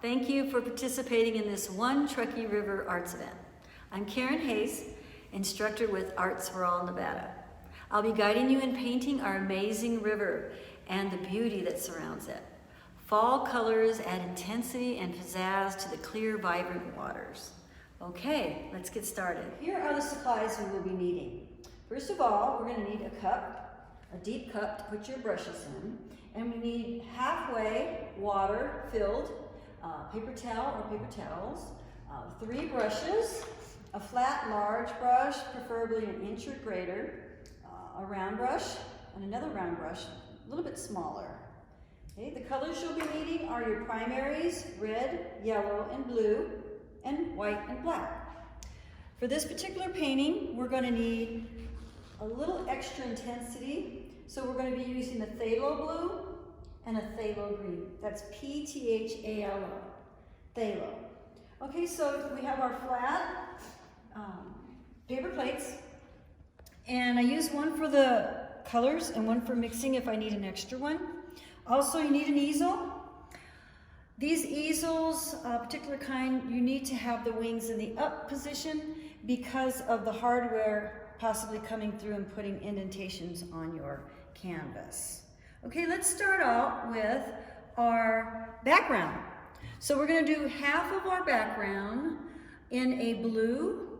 Thank you for participating in this One Truckee River Arts event. I'm Karen Hayes, instructor with Arts for All Nevada. I'll be guiding you in painting our amazing river and the beauty that surrounds it. Fall colors add intensity and pizzazz to the clear, vibrant waters. Okay, let's get started. Here are the supplies we will be needing. First of all, we're going to need a cup, a deep cup to put your brushes in, and we need halfway water filled paper towel or paper towels, 3 brushes, a flat large brush, preferably an inch or greater, a round brush, and another round brush, a little bit smaller. Okay, the colors you'll be needing are your primaries, red, yellow, and blue, and white and black. For this particular painting, we're going to need a little extra intensity, so we're going to be using a phthalo blue and a phthalo green. That's P-T-H-A-L-O, phthalo. Okay, so we have our flat paper plates, and I use one for the colors and one for mixing if I need an extra one. Also, you need an easel. These easels, a particular kind, you need to have the wings in the up position because of the hardware possibly coming through and putting indentations on your canvas. Okay, let's start out with our background. So we're going to do half of our background in a blue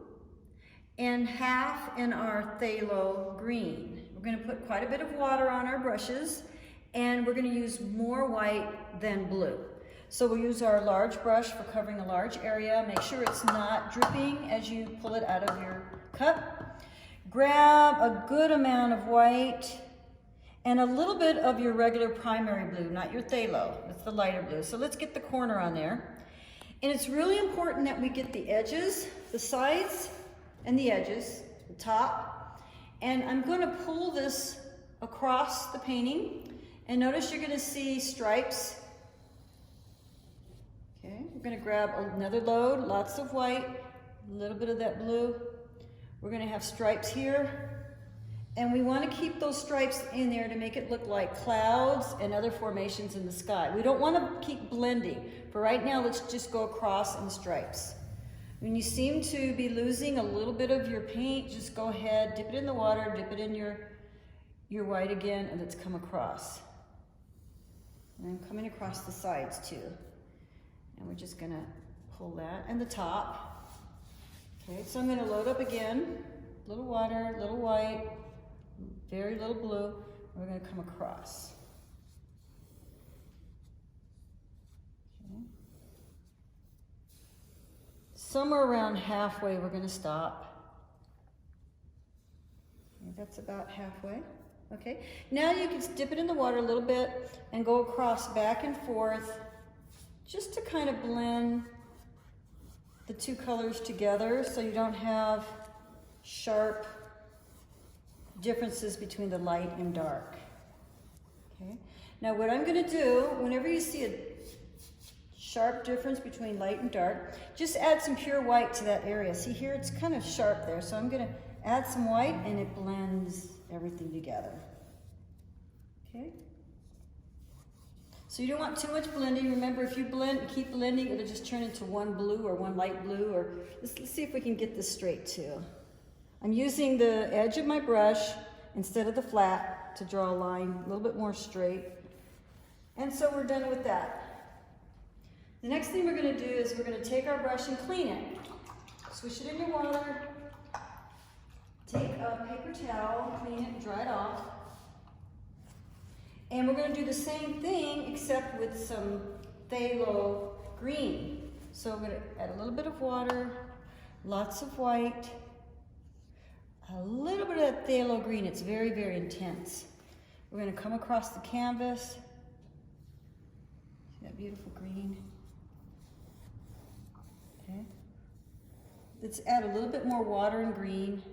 and half in our phthalo green. We're going to put quite a bit of water on our brushes, and we're going to use more white than blue. So we'll use our large brush for covering a large area. Make sure it's not dripping as you pull it out of your cup. Grab a good amount of white and a little bit of your regular primary blue, not your phthalo, it's the lighter blue. So let's get the corner on there. And it's really important that we get the edges, the sides and the edges, the top. And I'm going to pull this across the painting. And notice you're going to see stripes. Okay, we're going to grab another load, lots of white, a little bit of that blue. We're going to have stripes here. And we want to keep those stripes in there to make it look like clouds and other formations in the sky. We don't want to keep blending. For right now, let's just go across in stripes. When you seem to be losing a little bit of your paint, just go ahead, dip it in the water, dip it in your white again, and let's come across. And I'm coming across the sides too. And we're just going to pull that, and the top. Okay, so I'm going to load up again. Little water, little white, very little blue. We're going to come across. Okay. Somewhere around halfway, we're going to stop. Okay, that's about halfway. Okay, now you can dip it in the water a little bit and go across back and forth just to kind of blend the two colors together so you don't have sharp differences between the light and dark. Okay, now what I'm going to do, whenever you see a sharp difference between light and dark, just add some pure white to that area. See here, it's kind of sharp there, so I'm going to add some white and it blends everything together. Okay, so you don't want too much blending. Remember, if you keep blending, it'll just turn into one blue or one light blue. Or let's see if we can get this straight too. I'm using the edge of my brush instead of the flat to draw a line a little bit more straight. And so we're done with that. The next thing we're going to do is we're going to take our brush and clean it. Swish it in your water. Take a paper towel, clean it, and dry it off. And we're going to do the same thing except with some phthalo green. So we're going to add a little bit of water, lots of white, a little bit of that phthalo green. It's very, very intense. We're going to come across the canvas. See that beautiful green? Okay. Let's add a little bit more water and green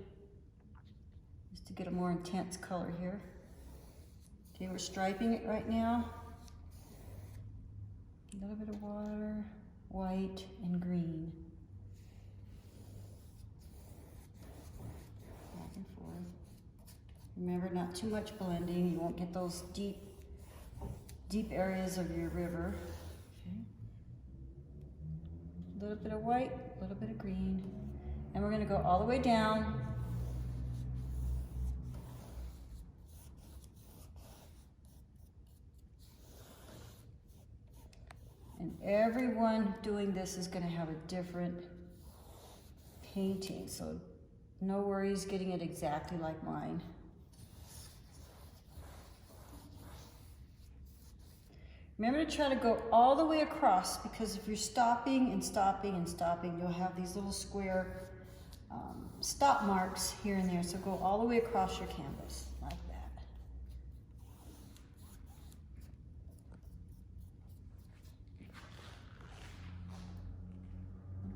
just to get a more intense color here. Okay, we're striping it right now. A little bit of water, white, and green. Back and forth. Remember, not too much blending. You won't get those deep areas of your river. Okay. A little bit of white, a little bit of green. And we're gonna go all the way down. And everyone doing this is gonna have a different painting, so no worries getting it exactly like mine. Remember to try to go all the way across, because if you're stopping and stopping and stopping, you'll have these little square stop marks here and there. So go all the way across your canvas like that.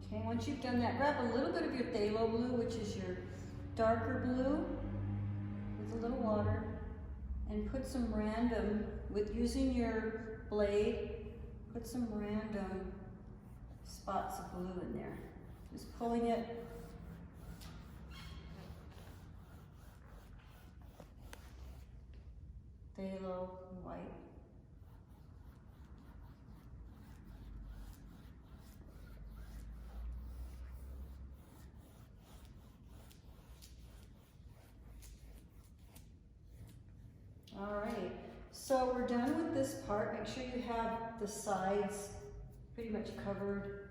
Okay, once you've done that, grab a little bit of your phthalo blue, which is your darker blue, with a little water, and put some random, with using your blade, put some random spots of blue in there. Just pulling it. Phthalo white. All right, so we're done with this part. Make sure you have the sides pretty much covered.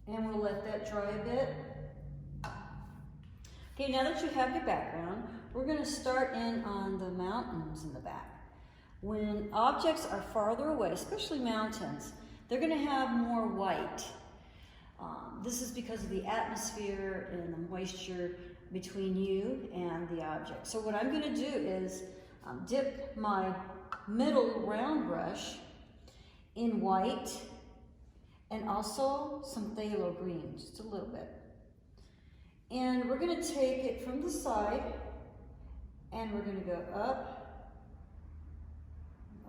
And we'll let that dry a bit. Okay, now that you have your background, we're gonna start in on the mountains in the back. When objects are farther away, especially mountains, they're gonna have more white. This is because of the atmosphere and the moisture between you and the object. So what I'm gonna do is dip my middle round brush in white and also some phthalo green, just a little bit. And we're gonna take it from the side and we're gonna go up.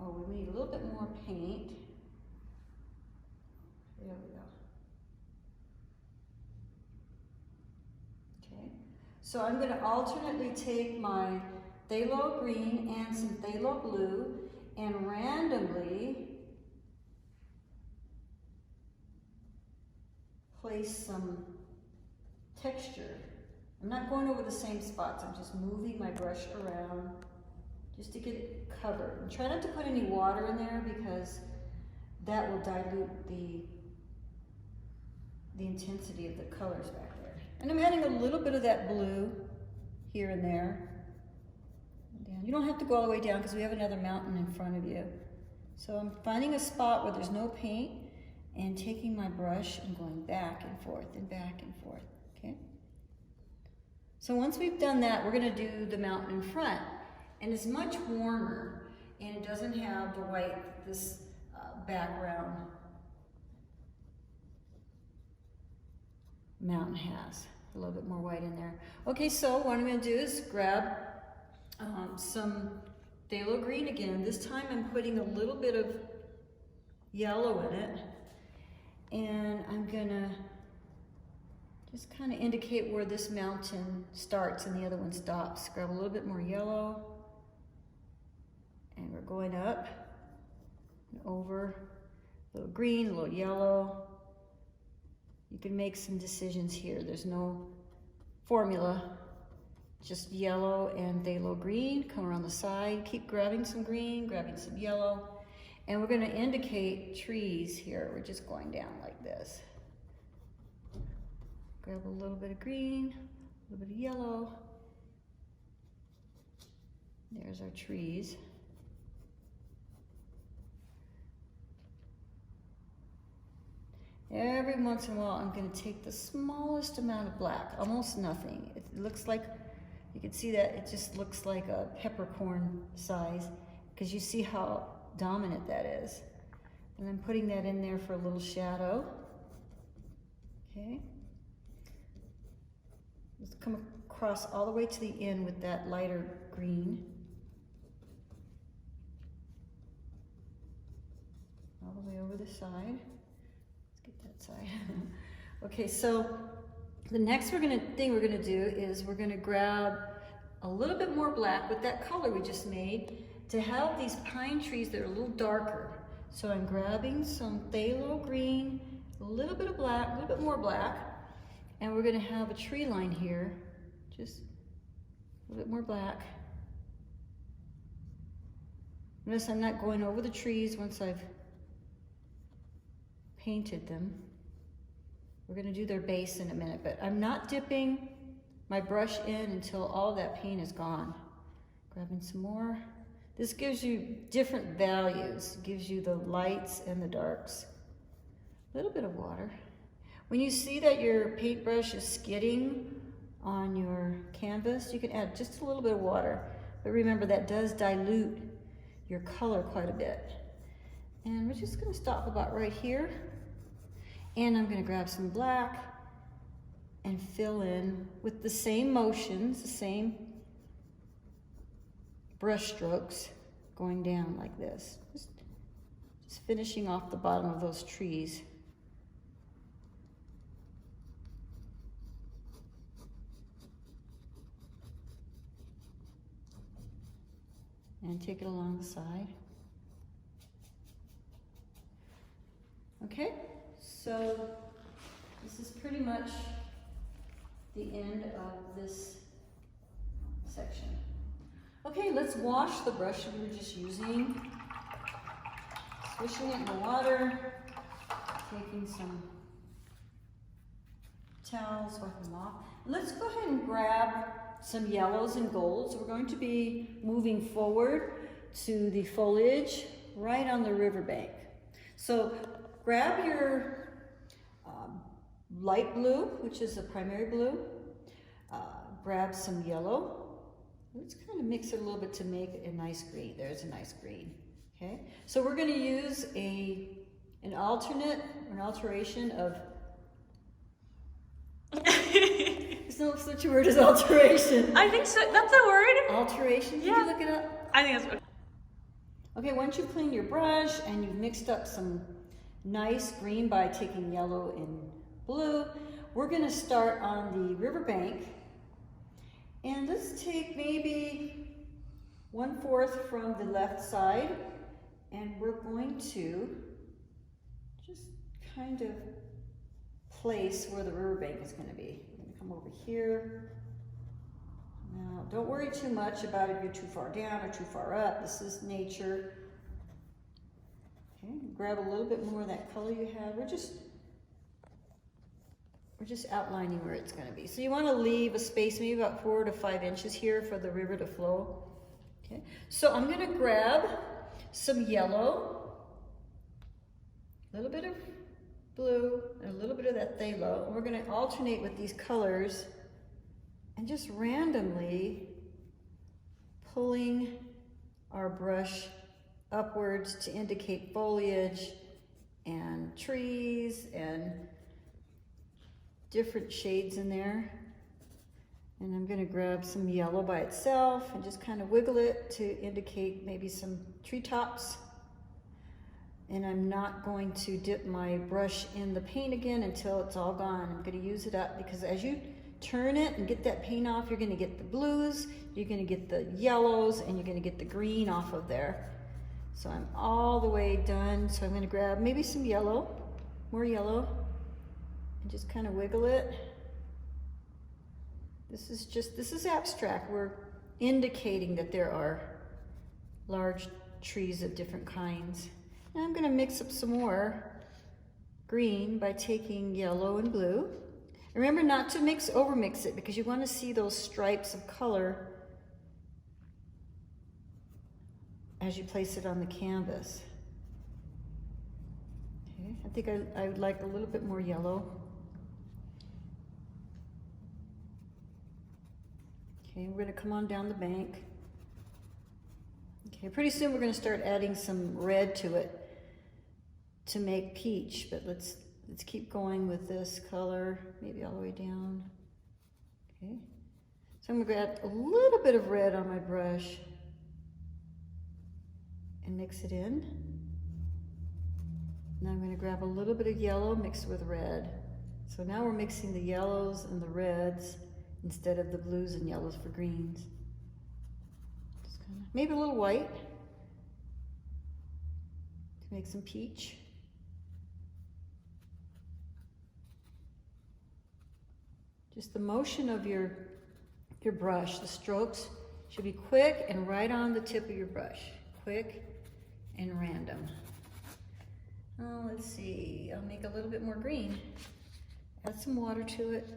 Oh, we need a little bit more paint. There we go. Okay, so I'm gonna alternately take my phthalo green and some phthalo blue and randomly place some texture. I'm not going over the same spots, I'm just moving my brush around just to get it covered. And try not to put any water in there because that will dilute the intensity of the colors back there. And I'm adding a little bit of that blue here and there. And you don't have to go all the way down because we have another mountain in front of you. So I'm finding a spot where there's no paint and taking my brush and going back and forth and back and forth, okay? So once we've done that, we're gonna do the mountain in front. And it's much warmer and it doesn't have the white that this background mountain has. A little bit more white in there. Okay, so what I'm gonna do is grab some phthalo green again. This time I'm putting a little bit of yellow in it. And I'm gonna just kind of indicate where this mountain starts and the other one stops. Grab a little bit more yellow. And we're going up and over. A little green, a little yellow. You can make some decisions here. There's no formula. Just yellow and phthalo green. Come around the side. Keep grabbing some green, grabbing some yellow. And we're going to indicate trees here. We're just going down like this. Grab a little bit of green, a little bit of yellow. There's our trees. Every once in a while, I'm going to take the smallest amount of black, almost nothing. It looks like, you can see that it just looks like a peppercorn size, because you see how dominant that is. And I'm putting that in there for a little shadow. Okay. Let's come across all the way to the end with that lighter green. All the way over the side. Let's get that side. Okay, so the next thing we're gonna do is we're gonna grab a little bit more black with that color we just made to have these pine trees that are a little darker. So I'm grabbing some phthalo green, a little bit of black, a little bit more black, and we're gonna have a tree line here. Just a little bit more black. Notice I'm not going over the trees once I've painted them. We're gonna do their base in a minute, but I'm not dipping my brush in until all that paint is gone. Grabbing some more. This gives you different values. It gives you the lights and the darks. A little bit of water. When you see that your paintbrush is skidding on your canvas, you can add just a little bit of water. But remember, that does dilute your color quite a bit. And we're just gonna stop about right here. And I'm gonna grab some black and fill in with the same motions, the same brush strokes going down like this. Just finishing off the bottom of those trees. And take it along the side. Okay, so this is pretty much the end of this section. Okay, let's wash the brush that we were just using. Swishing it in the water, taking some towels, wiping them off. Let's go ahead and grab some yellows and golds. We're going to be moving forward to the foliage right on the riverbank. So grab your light blue, which is a primary blue. Grab some yellow. Let's kind of mix it a little bit to make a nice green. There's a nice green. Okay, so we're going to use an alteration of there's no such a word as alteration. I think so. That's a word. Alteration? Did Yeah. you look it up? I think that's what. Okay, once you've cleaned your brush and you've mixed up some nice green by taking yellow and blue, we're going to start on the riverbank. And let's take maybe 1/4 from the left side, and we're going to just kind of place where the riverbank is going to be. We're going to come over here. Now, don't worry too much about if you're too far down or too far up. This is nature. Okay, grab a little bit more of that color you have. We're just outlining where it's going to be. So you want to leave a space, maybe about 4 to 5 inches here for the river to flow. Okay, so I'm going to grab some yellow, a little bit of blue, and a little bit of that phthalo. And we're going to alternate with these colors and just randomly pulling our brush upwards to indicate foliage and trees and different shades in there. And I'm going to grab some yellow by itself and just kind of wiggle it to indicate maybe some treetops. And I'm not going to dip my brush in the paint again until it's all gone. I'm going to use it up because as you turn it and get that paint off, you're going to get the blues, you're going to get the yellows, and you're going to get the green off of there. So I'm all the way done. So I'm going to grab maybe some yellow, more yellow, and just kind of wiggle it. This is abstract. We're indicating that there are large trees of different kinds. Now I'm going to mix up some more green by taking yellow and blue. Remember not to overmix it because you want to see those stripes of color as you place it on the canvas. Okay, I think I would like a little bit more yellow. Okay, we're going to come on down the bank. Okay, pretty soon we're going to start adding some red to it to make peach, but let's keep going with this color, maybe all the way down. Okay, so I'm going to add a little bit of red on my brush and mix it in. Now I'm going to grab a little bit of yellow mixed with red. So now we're mixing the yellows and the reds instead of the blues and yellows for greens. Just kind of, maybe a little white make some peach. Just the motion of your brush, the strokes should be quick and right on the tip of your brush. Quick and random. Oh, let's see, I'll make a little bit more green. Add some water to it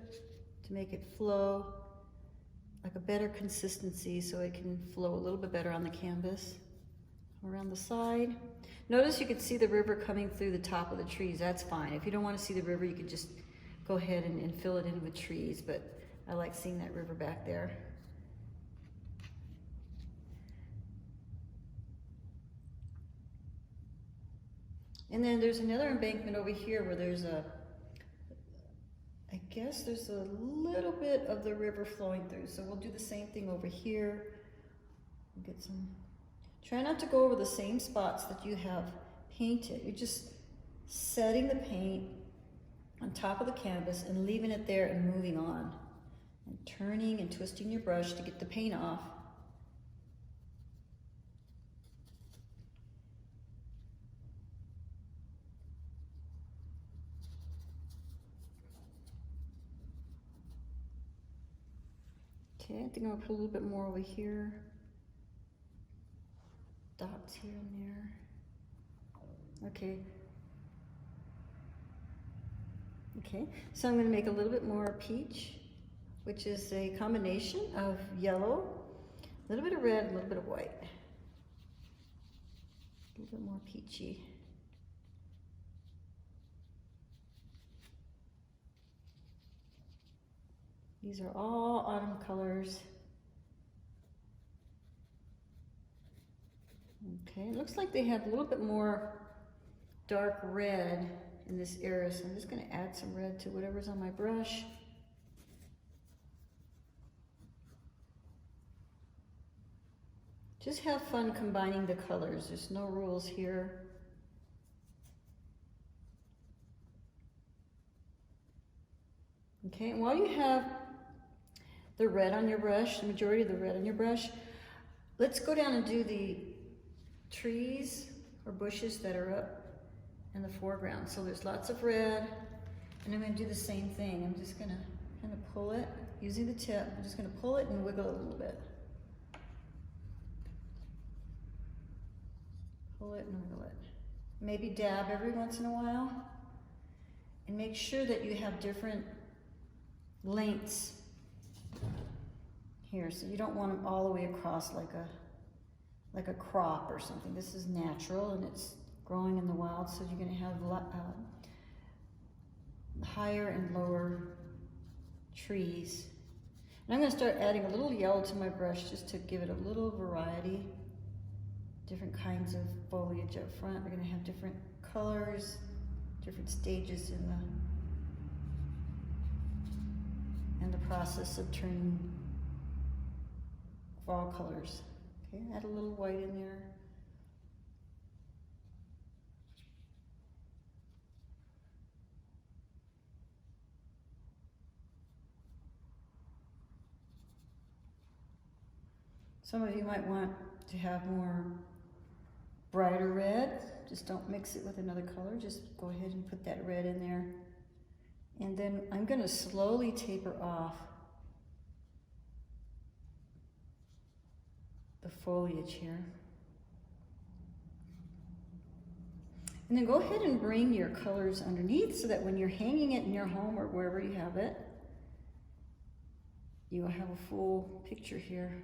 to make it flow like a better consistency so it can flow a little bit better on the canvas. Around the side. Notice you can see the river coming through the top of the trees. That's fine. If you don't want to see the river, you could just go ahead and fill it in with trees, but I like seeing that river back there. And then there's another embankment over here where there's I guess there's a little bit of the river flowing through. So we'll do the same thing over here. We'll get some, try not to go over the same spots that you have painted. You're just setting the paint on top of the canvas and leaving it there and moving on. And turning and twisting your brush to get the paint off. Okay, I think I'll put a little bit more over here. Dots here and there. Okay. Okay, so I'm going to make a little bit more peach, which is a combination of yellow, a little bit of red, a little bit of white. A little bit more peachy. These are all autumn colors. Okay, it looks like they have a little bit more dark red in this area, so I'm just going to add some red to whatever's on my brush. Just have fun combining the colors. There's no rules here. Okay, and while you have the red on your brush, the majority of the red on your brush, let's go down and do the trees or bushes that are up in the foreground. So there's lots of red, and I'm going to do the same thing. I'm just going to kind of pull it using the tip. I'm just going to pull it and wiggle it a little bit. Pull it and wiggle it. Maybe dab every once in a while, and make sure that you have different lengths here, so you don't want them all the way across like a crop or something. This is natural and it's growing in the wild, so you're going to have higher and lower trees. And I'm going to start adding a little yellow to my brush just to give it a little variety. Different kinds of foliage up front. We're going to have different colors, different stages in the process of turning fall colors. Okay, add a little white in there. Some of you might want to have more brighter red. Just don't mix it with another color. Just go ahead and put that red in there. And then I'm going to slowly taper off the foliage here. And then go ahead and bring your colors underneath so that when you're hanging it in your home or wherever you have it, you will have a full picture here.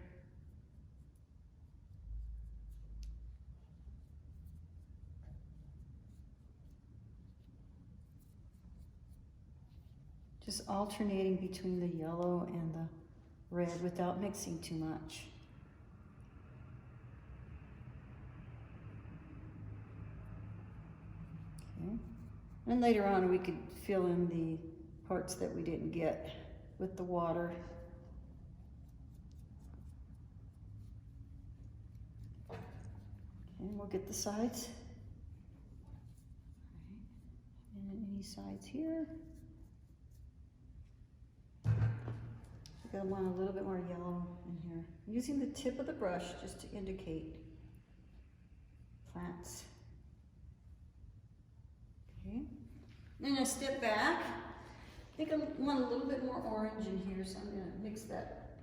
Just alternating between the yellow and the red without mixing too much. Okay. And later on we could fill in the parts that we didn't get with the water. Okay, and we'll get the sides. All right. And any sides here. I want a little bit more yellow in here. I'm using the tip of the brush just to indicate plants. Then I step back. I think I want a little bit more orange in here, so I'm going to mix that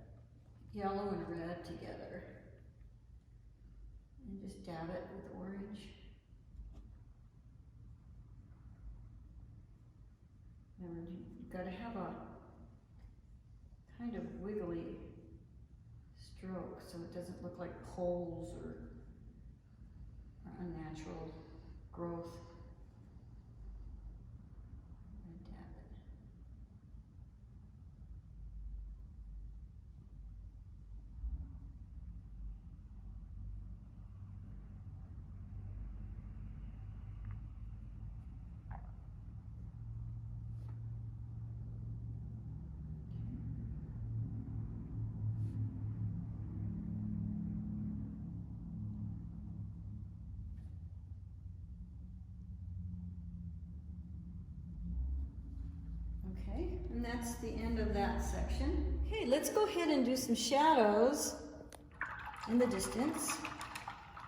yellow and red together. And just dab it with orange. Remember, you've got to have a kind of wiggly stroke so it doesn't look like holes or unnatural growth. And dab it. Okay, and that's the end of that section. Okay, let's go ahead and do some shadows in the distance,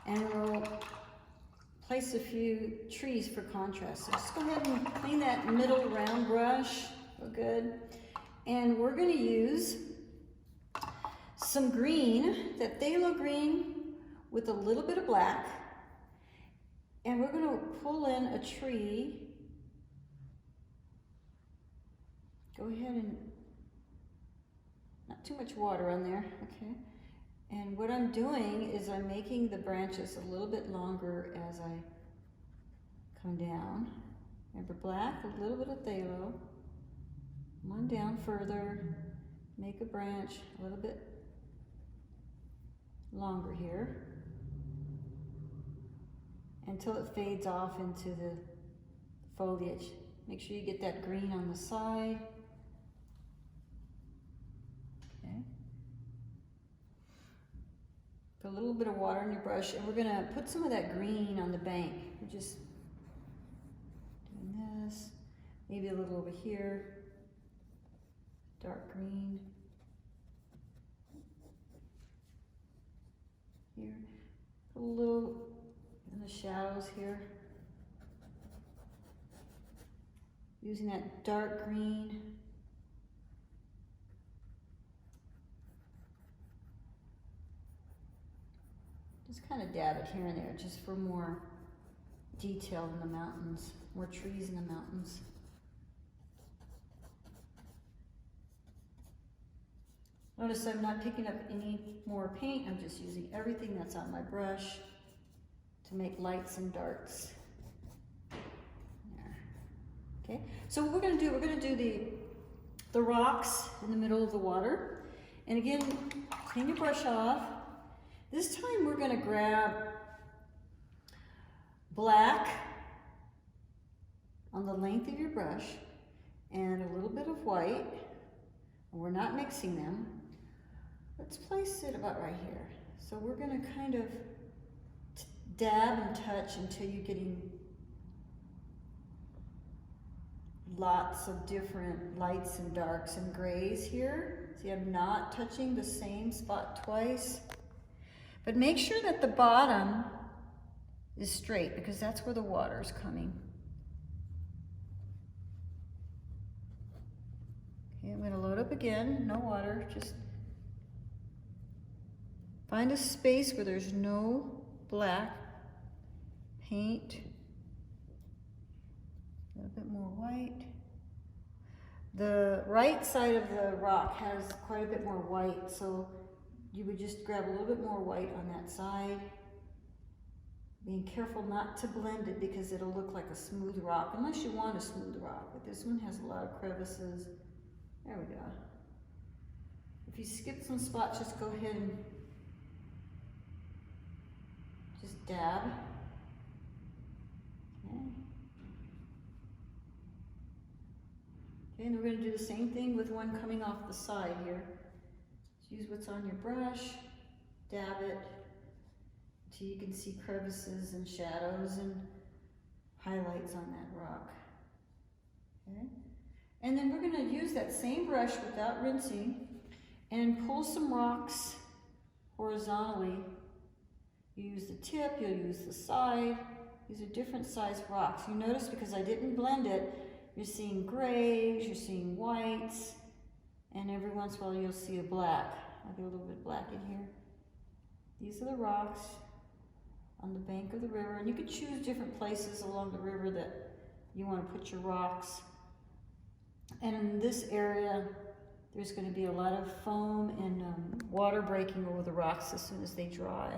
and we'll place a few trees for contrast. So just go ahead and clean that middle round brush, real good. And we're gonna use some green, that phthalo green with a little bit of black, and we're gonna pull in a tree. Go ahead and, not too much water on there, okay? And what I'm doing is I'm making the branches a little bit longer as I come down. Remember, black, a little bit of phthalo. Come on down further, make a branch a little bit longer here until it fades off into the foliage. Make sure you get that green on the side. Put a little bit of water in your brush, and we're gonna put some of that green on the bank. We're just doing this, maybe a little over here, dark green. Here, put a little in the shadows here. Using that dark green. Just kind of dab it here and there, just for more detail in the mountains, more trees in the mountains. Notice I'm not picking up any more paint, I'm just using everything that's on my brush to make lights and darks. There. Okay, so what we're going to do the rocks in the middle of the water. And again, clean your brush off. This time we're going to grab black on the length of your brush and a little bit of white. We're not mixing them. Let's place it about right here. So we're going to kind of dab and touch until you're getting lots of different lights and darks and grays here. See, I'm not touching the same spot twice. But make sure that the bottom is straight, because that's where the water is coming. Okay, I'm going to load up again, no water, just find a space where there's no black paint. A little bit more white. The right side of the rock has quite a bit more white, so you would just grab a little bit more white on that side. Being careful not to blend it because it'll look like a smooth rock, unless you want a smooth rock, but this one has a lot of crevices. There we go. If you skip some spots, just go ahead and just dab. Okay. Okay, and we're going to do the same thing with one coming off the side here. Use what's on your brush, dab it until you can see crevices and shadows and highlights on that rock. Okay? And then we're going to use that same brush without rinsing and pull some rocks horizontally. You use the tip, you'll use the side. These are different size rocks. You notice because I didn't blend it, You're seeing grays, you're seeing whites, and every once in a while you'll see a black. I'll get a little bit black in here. These are the rocks on the bank of the river, and you can choose different places along the river that you want to put your rocks. And in this area, there's going to be a lot of foam and water breaking over the rocks as soon as they dry.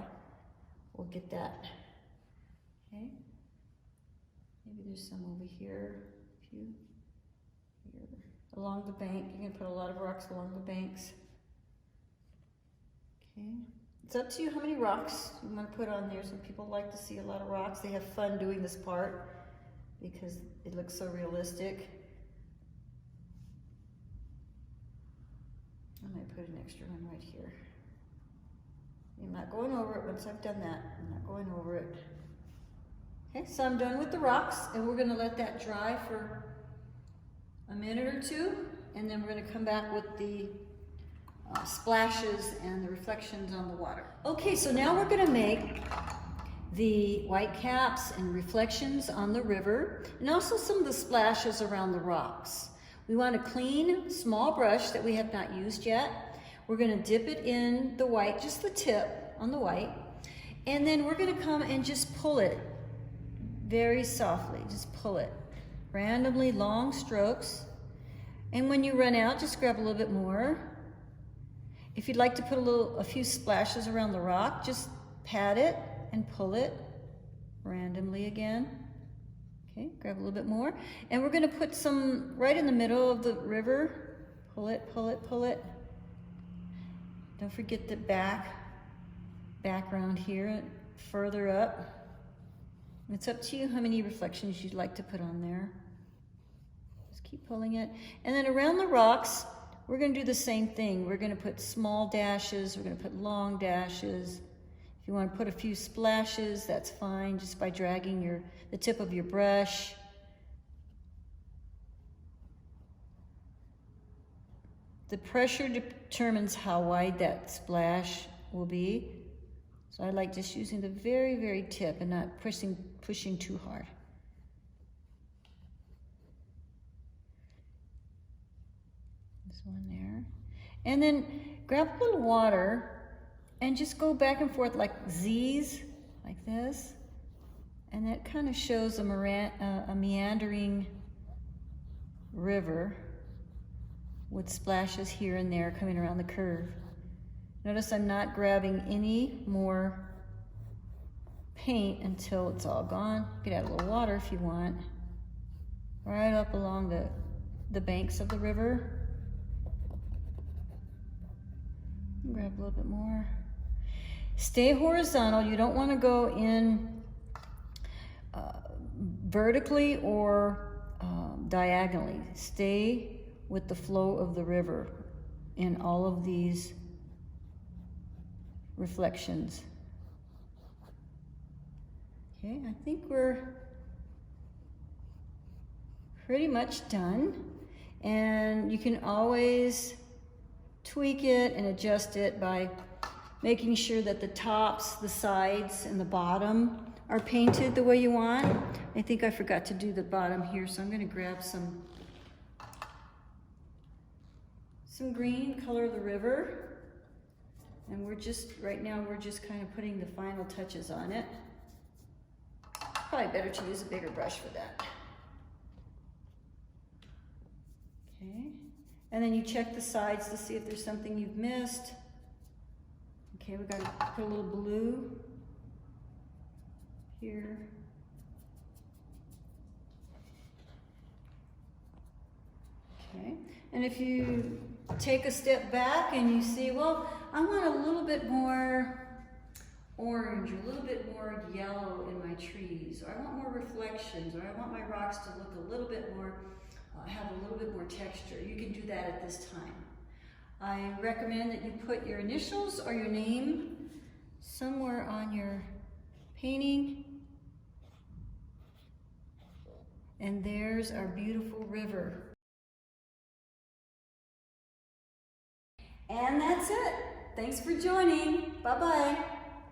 We'll get that. Okay. Maybe there's some over here. A few here. Along the bank, you can put a lot of rocks along the banks. Okay. It's up to you how many rocks you want to put on there. Some people like to see a lot of rocks. They have fun doing this part because it looks so realistic. I might put an extra one right here. I'm not going over it. Once I've done that, I'm not going over it. Okay, so I'm done with the rocks, and we're going to let that dry for a minute or two, and then we're going to come back with the splashes and the reflections on the water. Okay, so now we're going to make the white caps and reflections on the river, and also some of the splashes around the rocks. We want a clean, small brush that we have not used yet. We're going to dip it in the white, just the tip on the white, and then we're going to come and just pull it very softly. Just pull it. Randomly long strokes. And when you run out, just grab a little bit more. If you'd like to put a few splashes around the rock, just pat it and pull it randomly again. Okay, grab a little bit more. And we're going to put some right in the middle of the river. Pull it, pull it, pull it. Don't forget the background here, further up. It's up to you how many reflections you'd like to put on there. Just keep pulling it. And then around the rocks, we're going to do the same thing. We're going to put small dashes. We're going to put long dashes. If you want to put a few splashes, that's fine, just by dragging the tip of your brush. The pressure determines how wide that splash will be. So I like just using the very, very tip and not pushing too hard. This one there. And then grab a little water and just go back and forth like Z's, like this. And that kind of shows a meandering river with splashes here and there coming around the curve. Notice I'm not grabbing any more paint until it's all gone. You could add a little water if you want. Right up along the banks of the river. Grab a little bit more. Stay horizontal. You don't want to go in vertically or diagonally. Stay with the flow of the river in all of these reflections. Okay, I think we're pretty much done. And you can always tweak it and adjust it by making sure that the tops, the sides, and the bottom are painted the way you want. I think I forgot to do the bottom here, so I'm going to grab some green, color of the river. And right now we're just kind of putting the final touches on it. Probably better to use a bigger brush for that. Okay, and then you check the sides to see if there's something you've missed. Okay, we got to put a little blue here. Okay, and if you take a step back and you see, well, I want a little bit more orange, or a little bit more yellow in my trees, or I want more reflections, or I want my rocks to look a little bit more, have a little bit more texture. You can do that at this time. I recommend that you put your initials or your name somewhere on your painting. And there's our beautiful river. And that's it. Thanks for joining. Bye-bye.